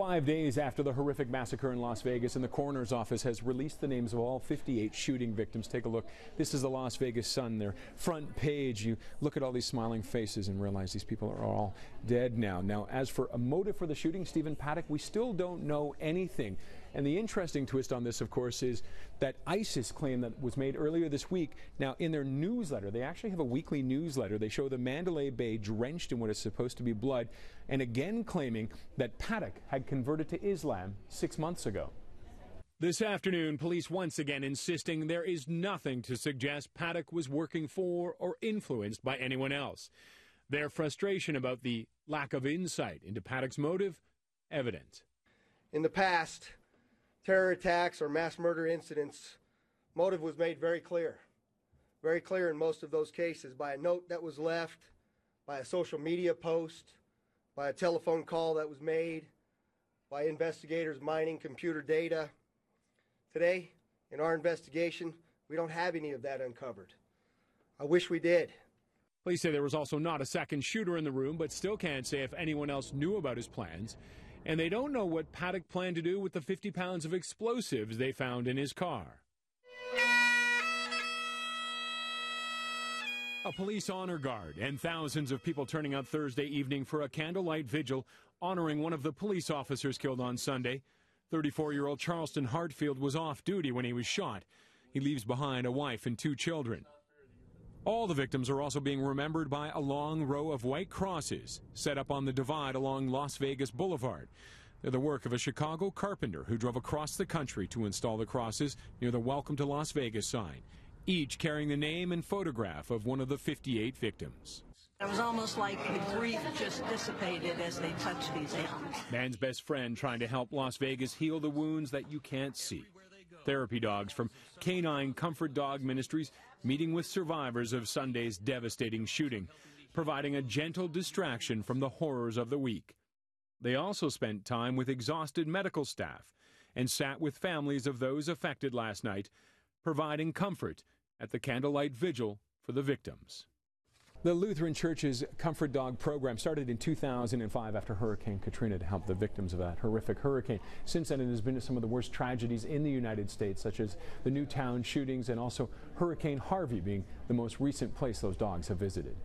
5 days after the horrific massacre in Las Vegas, and the coroner's office has released the names of all 58 shooting victims. Take a look. This is the Las Vegas Sun, their front page. You look at all these smiling faces and realize these people are all dead now. Now, as for a motive for the shooting, Stephen Paddock, we still don't know anything. And the interesting twist on this, of course, is that ISIS claim that was made earlier this week. Now, in their newsletter, they actually have a weekly newsletter. They show the Mandalay Bay drenched in what is supposed to be blood, and again claiming that Paddock had converted to Islam 6 months ago. This afternoon, police once again insisting there is nothing to suggest Paddock was working for or influenced by anyone else. Their frustration about the lack of insight into Paddock's motive evident. In the past, terror attacks or mass murder incidents, motive was made very clear in most of those cases, by a note that was left, by a social media post, by a telephone call that was made, by investigators mining computer data. Today, in our investigation, we don't have any of that uncovered. I wish we did. Police say there was also not a second shooter in the room, but still can't say if anyone else knew about his plans. And they don't know what Paddock planned to do with the 50 pounds of explosives they found in his car. A police honor guard and thousands of people turning out Thursday evening for a candlelight vigil honoring one of the police officers killed on Sunday. 34-year-old Charleston Hartfield was off duty when he was shot. He leaves behind a wife and 2 children. All the victims are also being remembered by a long row of white crosses set up on the divide along Las Vegas Boulevard. They're the work of a Chicago carpenter who drove across the country to install the crosses near the Welcome to Las Vegas sign, each carrying the name and photograph of one of the 58 victims. It was almost like the grief just dissipated as they touched these hands. Man's best friend trying to help Las Vegas heal the wounds that you can't see. Therapy dogs from Canine Comfort Dog Ministries meeting with survivors of Sunday's devastating shooting, providing a gentle distraction from the horrors of the week. They also spent time with exhausted medical staff and sat with families of those affected last night, providing comfort at the candlelight vigil for the victims. The Lutheran Church's Comfort Dog program started in 2005 after Hurricane Katrina to help the victims of that horrific hurricane. Since then, it has been some of the worst tragedies in the United States, such as the Newtown shootings and also Hurricane Harvey being the most recent place those dogs have visited.